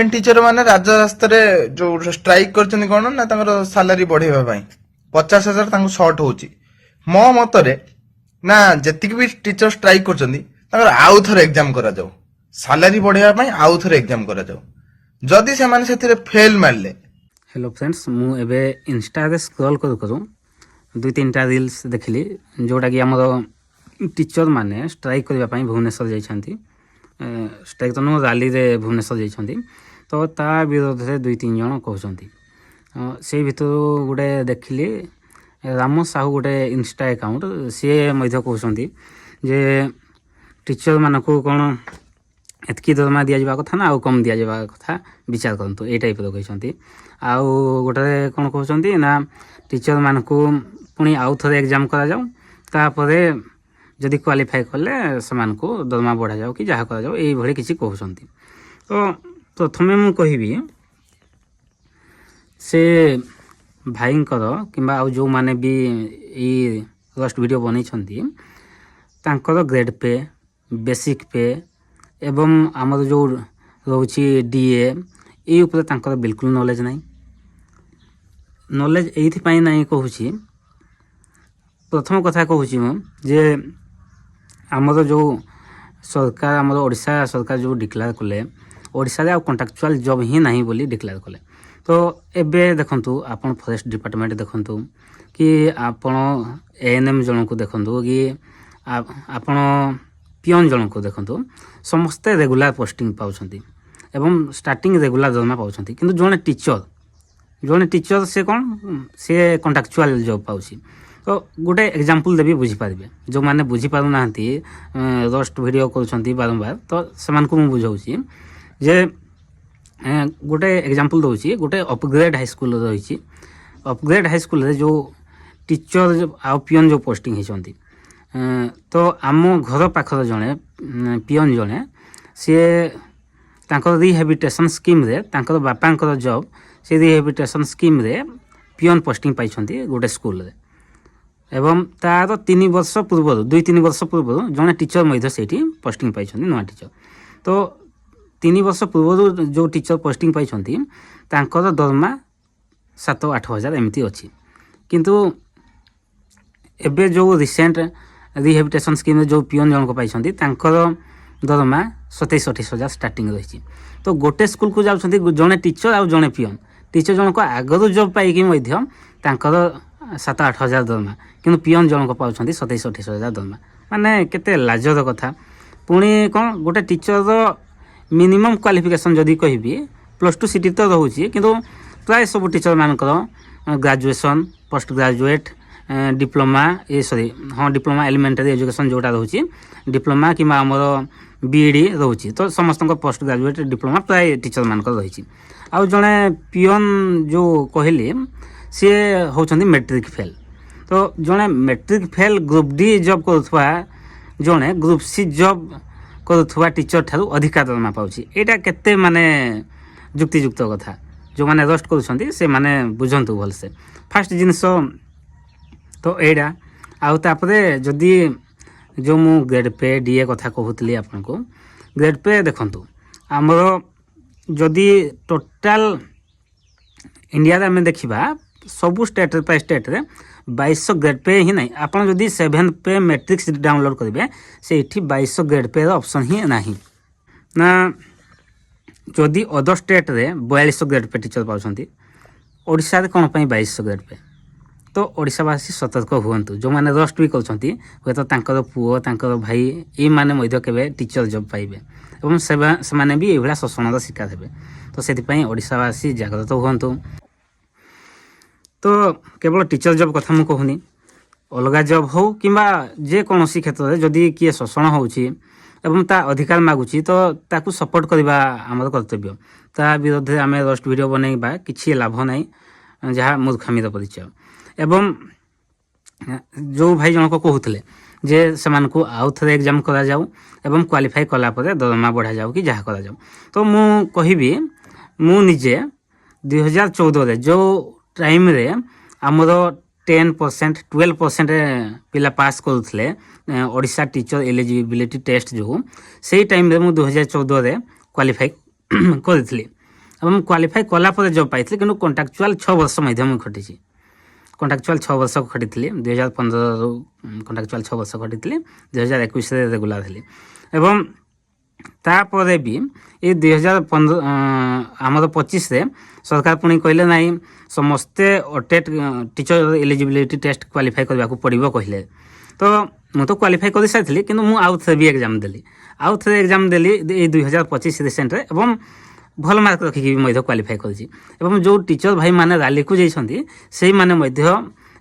Teacher माने राजरास्ता जो strike करछन कोन ना तांकर सैलरी बढ़ेबा पई 50,000 तांको शॉर्ट होची मो मतरे ना जतिक भी टीचर स्ट्राइक करछन तांकर आउ थर एग्जाम करा जाऊ सैलरी बढ़ेबा पई आउ थर एग्जाम करा जाऊ जदि से माने सेथिरे फेल मारले। हेलो फ्रेंड्स मु एबे इंस्टा रे स्क्रॉल करू करू दुई तीनटा रील्स देखली जोटा कि हमर टीचर माने स्ट्राइक करबा पई भुवनेश्वर जाइछंती स्ट्राइक तो नो रैली रे भुवनेश्वर जाइछंती तो ता विरोध रे दुई तीन जण कहउछंती से भितर गुटे देखली राम साहू गुटे इंस्टा अकाउंट सी मध्य कहउछंती जे टीचर मानकू कोन एतकी दरमा दिया जावा कथा ना आउ कम दिया जावा कथा विचार करंतु ए टाइप रो कहउछंती आउ गोटे कोन कहउछंती ना टीचर मानकू पुनी आउ थरे एग्जाम करा जाऊ तापरे जदि क्वालिफाई कले सेमानकू दरमा बढ़ा जाऊ कि जहा करा जाऊ एई भଳି किछि कहउछंती। तो प्रथमे मु कहिबी से भाईंकर किंबा आउ जो माने भी ई रोस्ट वीडियो बनै छंती तांकर ग्रेड पे बेसिक पे एवं आमर जो रोची डीए ए ऊपर तांकर बिल्कुल नॉलेज नहीं नॉलेज एथि पई नहीं कहूची। प्रथम कथा कहूची मु जे आमर जो सरकार आमर ओडिशा सरकार जो डिक्लेयर कले ओडिशा रे कॉन्ट्रैक्चुअल जॉब ही नहीं बोली डिक्लेयर कले तो एबे देखंतु आपण फॉरेस्ट डिपार्टमेंट देखंतु कि आपण एएनएम जन को देखंतु कि आपण पियन जन को देखंतु समस्त रेगुलर पोस्टिंग पाउछंती एवं स्टार्टिंग रेगुलर दरमा पाउछंती किंतु जोने टीचर से कौन से कॉन्ट्रैक्चुअल जॉब पाउछि। तो गोटे एग्जांपल देबी बुझी पारिबे जो माने बुझी पारु नाहंती रोस्ट वीडियो करूछंती बारंबार तो समान को मु बुझाउछि जे गोटे एग्जांपल दउछि गोटे अपग्रेड हाई स्कूल रहिछि अपग्रेड हाई स्कूल रे जो टीचर आ पियन जो पोस्टिंग हिचंती तो आम घर पाखर जने पियन जने सी तांकर रिहेबिटेशन स्कीम रे तांकर बापांकर जॉब से रिहेबिटेशन स्कीम रे पियन पोस्टिंग पाइछंती गोटे स्कूल रे एवं तार 3 वर्ष पूर्व 2-3 वर्ष पूर्व जने टीचर मध्य सेठी पोस्टिंग पाइछंती नवा टीचर तो 3 वर्ष पूर्व जो टीचर पोस्टिंग पाइछंती तांकर दरमा 7-8 हजार एमती अछि किंतु एबे जो रिसेंट रिहेबिटेशन स्कीम जो पियन जन को पाइछंती तांकर दरमा 27-28 हजार स्टार्टिंग रही। तो गोटे स्कूल को जाउछंती जने टीचर आ जने पियन टीचर जन को आगरो जॉब पाई कि मध्य तांकर 7-8 हजार दरमा किंतु पियन जन को पाउछंती 27-28 हजार दरमा माने केते लाजर कथा। पुणी कोन गोटे टीचर रो मिनिमम क्वालिफिकेशन जदी कहिबी +2 सीटी तो रहउची किंतु प्राय सब टीचर मानकर ग्रेजुएशन पोस्ट ग्रेजुएट डिप्लोमा ए सॉरी हाँ डिप्लोमा एलिमेंटरी एजुकेशन जोटा रहउची डिप्लोमा कि आमर बीईडी रहउची तो समस्त पोस्ट ग्रेजुएट डिप्लोमा प्राय टीचर मानकर रहिची। आ जने पियन जो कहली सी होचंदी मैट्रिक फेल तो जने matric fail group D job करुथवा जने ग्रुप सी जॉब करुथवा टीचर ठारू अधिका दरमा पाउची एटा केते माने युक्तियुक्त कथा जो माने रोस्ट करूछंती से माने बुझंतु भलसे फर्स्ट जिंस तो एडा आउ तापरे जदी जो मु ग्रेड पे डीए कथा कहूतली आपन को ग्रेड पे देखंतु हमरो जदी टोटल इंडिया रे हम देखिबा सब स्टेट रे स्टेट रे 2200 ग्रेड पे ही नहीं आपन जदी 7 पे मैट्रिक्स डाउनलोड करिवे से इठी 2200 ग्रेड पे ऑप्शन ही नाही ना जदी अदर स्टेट रे 4200 ग्रेड पे टीचर पाउछंती ओडिसा रे कोन पई 2200 ग्रेड पे तो ओडिशावासी सतर्क हुअन्तु जो माने रोस्ट भी करछंती हो तो तांकर पुओ तांकर भाई ए माने मध्य केबे टीचर जॉब पाइबे एवं से माने भी एभला शोषणर शिकार हेबे तो सेति पई ओडिशावासी जागृत हुअन्तु। तो केवल टीचर जॉब कथा मु कहूनी अलगा जॉब हो किंबा जे कोनोसी क्षेत्र रे जदी किए शोषण होउची एवं ता अधिकार मागुची तो ताकू सपोर्ट करबा हमर कर्तव्य ता विरोध रे आमे रोस्ट वीडियो बनेबा किछि लाभ नै जहा मूर्खामीर परिचय एवं जो भाई जन को कहूतले जे समान को आउ थरे एग्जाम करा जाऊ एवं क्वालिफाई कला परे दरमा बढ़ा जाऊ कि जहा करा जाऊ तो मु कहिबी मु निजे 2014 रे जो टाइम रे हमरो 10% 12% पिला पास करूथले ओडिशा टीचर एलिजिबिलिटी टेस्ट जो सेही टाइम रे मु 2014 रे क्वालिफाई करथली ଏବଂ କ୍ୱାଲିଫାଏ କଲା ପରେ ଜବ୍ ପାଇଥିଲି କିନ୍ତୁ କଣ୍ଟ୍ରାକ୍ଚୁଆଲ୍ 6 ବର୍ଷ ମଧ୍ୟ ମୁଁ ଖଟିଛି। କଣ୍ଟ୍ରାକ୍ଚୁଆଲ୍ 6 ବର୍ଷ ଖଟିଥିଲି 2015ରୁ କଣ୍ଟ୍ରାକ୍ଚୁଆଲ୍ 6 ବର୍ଷ ଖଟିଥିଲି 2021ରେ ରେଗୁଲାର ଥିଲି। ଏବଂ ତାପରେ ବି ଏଇ 2015 ଆମର 25ରେ ସରକାର ପୁଣି କହିଲେ ନାହିଁ ସମସ୍ତେ ଅଟେଟ୍ ଟିଚର ଏଲିଜିବିଲିଟି ଟେଷ୍ଟ କ୍ୱାଲିଫାଏ କରିବାକୁ ପଡ଼ିବ କହିଲେ। ତ ମୁଁ ତ କ୍ୱାଲିଫାଏ କରିସାରିଥିଲି କିନ୍ତୁ ମୁଁ ଆଉ ଥରେ ବି ଏକ୍ଜାମ୍ ଦେଲି। ଆଉ ଥରେ ଏକ୍ଜାମ୍ ଦେଲି ଏଇ 2025 ରିସେଣ୍ଟରେ ଏବଂ ଭଲ ମାର୍କ ରଖିକି ବି ମଧ୍ୟ କ୍ୱାଲିଫାଏ କରିଛି। ଏବଂ ଯେଉଁ ଟିଚର ଭାଇମାନେ ରାଲିକୁ ଯାଇଛନ୍ତି ସେଇମାନେ ମଧ୍ୟ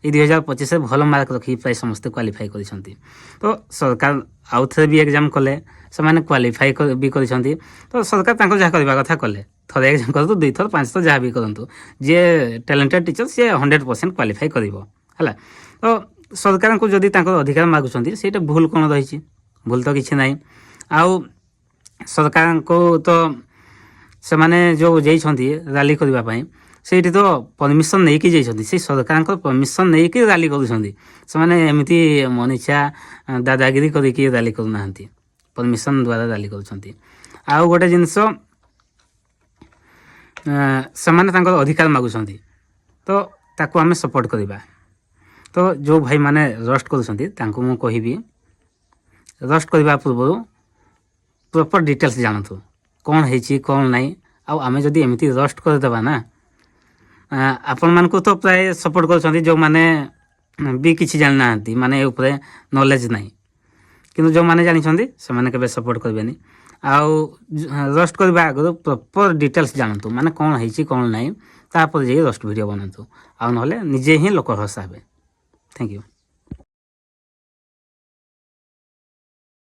ଏଇ 2025ରେ ଭଲ ମାର୍କ ରଖିକି ପ୍ରାୟ ସମସ୍ତେ କ୍ୱାଲିଫାଏ କରିଛନ୍ତି। ତ ସରକାର ଆଉ ଥରେ ବି ଏକ୍ଜାମ୍ କଲେ, ସେମାନେ କ୍ୱାଲିଫାଏ ବି କରିଛନ୍ତି। ତ ସରକାର ତାଙ୍କର ଯାହା କରିବା କଥା କଲେ, ଥରେ ଏକ୍ଜାମ୍ କରନ୍ତୁ, 2 ଥର 5 ଥର ଯାହା ବି କରନ୍ତୁ, ଯିଏ ଟ୍ୟାଲେଣ୍ଟେଡ୍ ଟିଚର ସିଏ 100% କ୍ୱାଲିଫାଏ କରିବ ହେଲା। ତ ସରକାରଙ୍କୁ ଯଦି ତାଙ୍କର ଅଧିକାର ମାଗୁଛନ୍ତି ସେଇଟା ଭୁଲ କ'ଣ ରହିଛି? ଭୁଲ ତ କିଛି ନାହିଁ। ଆଉ ସରକାରଙ୍କୁ ତ ସେମାନେ ଯେଉଁ ଯାଇଛନ୍ତି ରାଲି କରିବା ପାଇଁ ସେଇଠି ତ ପରମିସନ୍ ନେଇକି ଯାଇଛନ୍ତି, ସେଇ ସରକାରଙ୍କ ପରମିସନ୍ ନେଇକି ରାଲି କରୁଛନ୍ତି। ସେମାନେ ଏମିତି ମନିଛା ଦାଦାଗିରି କରିକି ରାଲି କରୁନାହାନ୍ତି, ପରମିସନ୍ ଦ୍ୱାରା ରାଲି କରୁଛନ୍ତି। ଆଉ ଗୋଟେ ଜିନିଷ, ସେମାନେ ତାଙ୍କର ଅଧିକାର ମାଗୁଛନ୍ତି ତ ତାକୁ ଆମେ ସପୋର୍ଟ କରିବା। ତ ଯେଉଁ ଭାଇମାନେ ରୋଷ୍ଟ କରୁଛନ୍ତି ତାଙ୍କୁ ମୁଁ କହିବି ରୋଷ୍ଟ କରିବା ପୂର୍ବରୁ ପ୍ରପର୍ ଡିଟେଲ୍ସ ଜାଣନ୍ତୁ କ'ଣ ହେଇଛି କ'ଣ ନାହିଁ। ଆଉ ଆମେ ଯଦି ଏମିତି ରୋଷ୍ଟ କରିଦେବା ନା, ଆପଣମାନଙ୍କୁ ତ ପ୍ରାୟ ସପୋର୍ଟ କରୁଛନ୍ତି ଯେଉଁମାନେ ବି କିଛି ଜାଣିନାହାନ୍ତି, ମାନେ ଏ ଉପରେ ନଲେଜ ନାହିଁ। କିନ୍ତୁ ଯେଉଁମାନେ ଜାଣିଛନ୍ତି ସେମାନେ କେବେ ସପୋର୍ଟ କରିବେନି। ଆଉ ରୋଷ୍ଟ କରିବା ଆଗରୁ ପ୍ରପର୍ ଡିଟେଲ୍ସ ଜାଣନ୍ତୁ, ମାନେ କ'ଣ ହେଇଛି କ'ଣ ନାହିଁ, ତାପରେ ଯାଇ ରୋଷ୍ଟ ଭିଡ଼ିଓ ବନାନ୍ତୁ। ଆଉ ନହେଲେ ନିଜେ ହିଁ ଲୋକ ହସା ହେବେ। Thank you.